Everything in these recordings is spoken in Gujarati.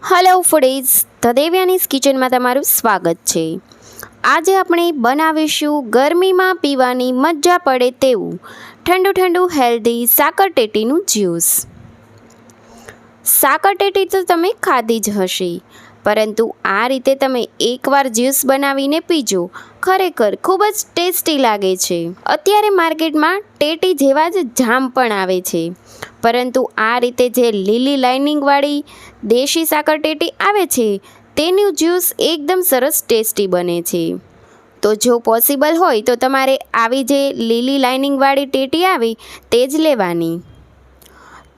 હેલો ફૂડીઝ, ધ દેવ્યાનીઝ કિચનમાં તમારું સ્વાગત છે। આજે આપણે બનાવીશું ગરમીમાં પીવાની મજા પડે તેવું ઠંડુ ઠંડુ હેલ્ધી સાકરટેટીનું જ્યુસ। સાકરટેટી તો તમે ખાધી જ હશે, પરંતુ આ રીતે તમે એકવાર જ્યુસ બનાવીને પીજો, ખરેખર ખૂબ જ ટેસ્ટી લાગે છે। અત્યારે માર્કેટમાં ટેટી જેવા જ જામ પણ આવે છે, પરંતુ આ રીતે જે લીલી લાઇનિંગવાળી દેશી સાકરટેટી આવે છે તેનું જ્યુસ એકદમ સરસ ટેસ્ટી બને છે। તો જો પોસિબલ હોય તો તમારે આવી જે લીલી લાઇનિંગવાળી ટેટી આવે તે જ લેવાની।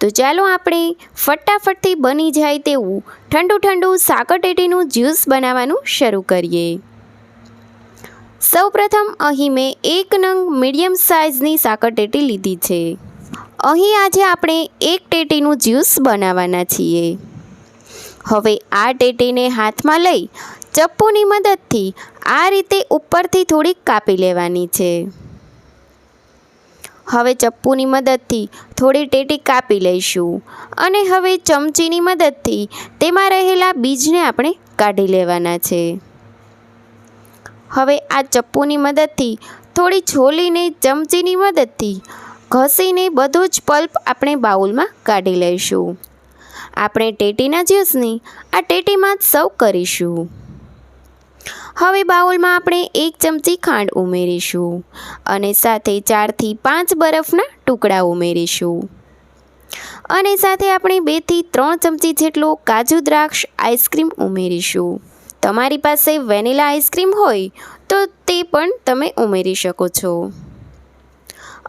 તો ચાલો આપણે ફટાફટથી બની જાય તેવું ઠંડુ ઠંડુ સાકરટેટીનું જ્યુસ બનાવવાનું શરૂ કરીએ। સૌપ્રથમ અહીં મેં 1 નંગ મીડિયમ સાઇઝની સાકરટેટી લીધી છે। અહીં આજે આપણે 1 ટેટીનું જ્યુસ બનાવવાના છીએ। હવે આ ટેટીને હાથમાં લઈ ચપ્પુની મદદથી આ રીતે ઉપરથી થોડીક કાપી લેવાની છે। હવે ચપ્પુની મદદથી થોડી ટેટી કાપી લઈશું અને હવે ચમચીની મદદથી તેમાં રહેલા બીજને આપણે કાઢી લેવાના છે। હવે આ ચપ્પુની મદદથી થોડી છોલીને ચમચીની મદદથી ઘસીને બધું જ પલ્પ આપણે બાઉલમાં કાઢી લઈશું। આપણે ટેટીના જ્યુસને આ ટેટીમાં જ સર્વ કરીશું। હવે બાઉલમાં આપણે 1 ચમચી ખાંડ ઉમેરીશું અને સાથે 4 થી 5 બરફના ટુકડા ઉમેરીશું અને સાથે આપણે 2 થી 3 ચમચી જેટલો કાજુ દ્રાક્ષ આઈસ્ક્રીમ ઉમેરીશું। તમારી પાસે વેનીલા આઈસ્ક્રીમ હોય તો તે પણ તમે ઉમેરી શકો છો,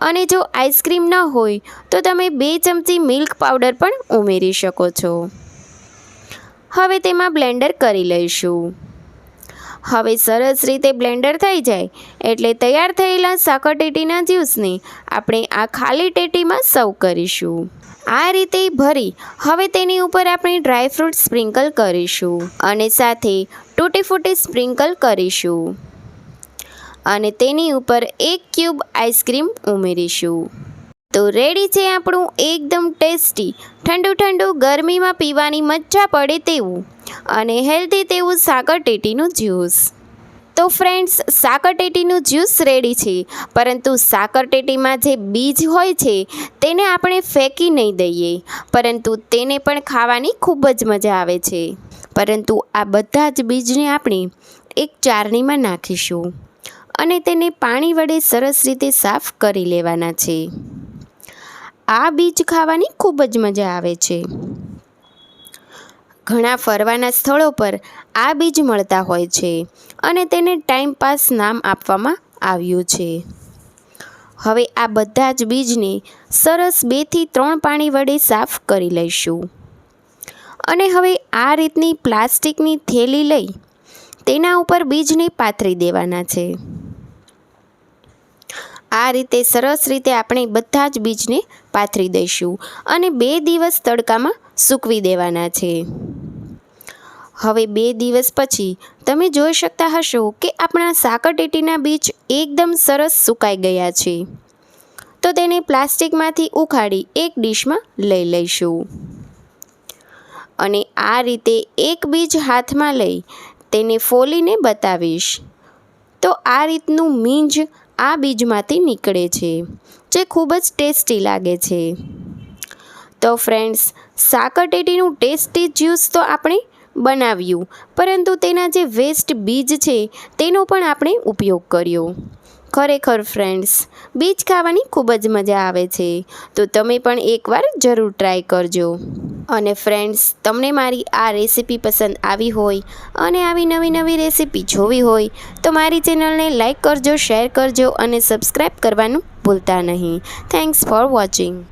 અને જો આઈસ્ક્રીમ ન હોય તો તમે 2 ચમચી મિલ્ક પાવડર પણ ઉમેરી શકો છો। હવે તેમાં બ્લેન્ડર કરી લઈશું। હવે સરસ રીતે બ્લેન્ડર થઈ જાય એટલે તૈયાર થયેલા સાકરટેટીના જ્યુસને આપણે આ ખાલી ટેટીમાં સર્વ કરીશું। આ રીતે ભરી હવે તેની ઉપર આપણે ડ્રાયફ્રૂટ સ્પ્રિંકલ કરીશું અને સાથે તૂટી ફૂટી સ્પ્રિંકલ કરીશું અને તેની ઉપર 1 ક્યુબ આઈસ્ક્રીમ ઉમેરીશું। તો રેડી છે આપણું એકદમ ટેસ્ટી ઠંડુ ઠંડુ ગરમીમાં પીવાની મજા પડે તેવું અને હેલ્ધી તેવું સાકરટેટીનું જ્યુસ। તો ફ્રેન્ડ્સ, સાકરટેટીનું જ્યુસ રેડી છે, પરંતુ સાકરટેટીમાં જે બીજ હોય છે તેને આપણે ફેંકી નહીં દઈએ, પરંતુ તેને પણ ખાવાની ખૂબ જ મજા આવે છે। પરંતુ આ બધા જ બીજને આપણે એક ચારણીમાં નાખીશું અને તેને પાણી વડે સરસ રીતે સાફ કરી લેવાના છે। આ બીજ ખાવાની ખૂબ જ મજા આવે છે। ઘણા ફરવાના સ્થળો પર આ બીજ મળતા હોય છે અને તેને ટાઈમ પાસ નામ આપવામાં આવ્યું છે। હવે આ બધા જ બીજને સરસ 2 થી 3 પાણી વડે સાફ કરી લઈશું અને હવે આ રીતની પ્લાસ્ટિકની થેલી લઈ તેના ઉપર બીજને પાથરી દેવાના છે। આ રીતે સરસ રીતે આપણે બધા જ બીજને પાથરી દઈશું અને 2 દિવસ તડકામાં સૂકવી દેવાના છે। હવે 2 દિવસ પછી તમે જોઈ શકતા હશો કે આપણા સાકરટેટીના બીજ એકદમ સરસ સુકાઈ ગયા છે। તો તેને પ્લાસ્ટિકમાંથી ઉખાડી એક ડીશમાં લઈ લઈશું અને આ રીતે એક બીજ હાથમાં લઈ તેને ફોલીને બતાવીશ તો આ રીતનું મીંજ આ બીજમાંથી નીકળે છે, જે ખૂબ જ ટેસ્ટી લાગે છે। તો ફ્રેન્ડ્સ, સાકરટેટીનું ટેસ્ટી જ્યુસ તો આપણે બનાવ્યું, પરંતુ તેના જે વેસ્ટ બીજ છે તેનો પણ આપણે ઉપયોગ કર્યો। ખરેખર ફ્રેન્ડ્સ, બીજ ખાવાની ખૂબ જ મજા આવે છે, તો તમે પણ એકવાર જરૂર ટ્રાય કરજો। અને ફ્રેન્ડ્સ, તમને મારી આ રેસીપી પસંદ આવી હોય અને આવી નવી નવી રેસીપી જોવી હોય તો મારી ચેનલને લાઈક કરજો, શેર કરજો અને સબસ્ક્રાઈબ કરવાનું ભૂલતા નહીં। Thanks for watching.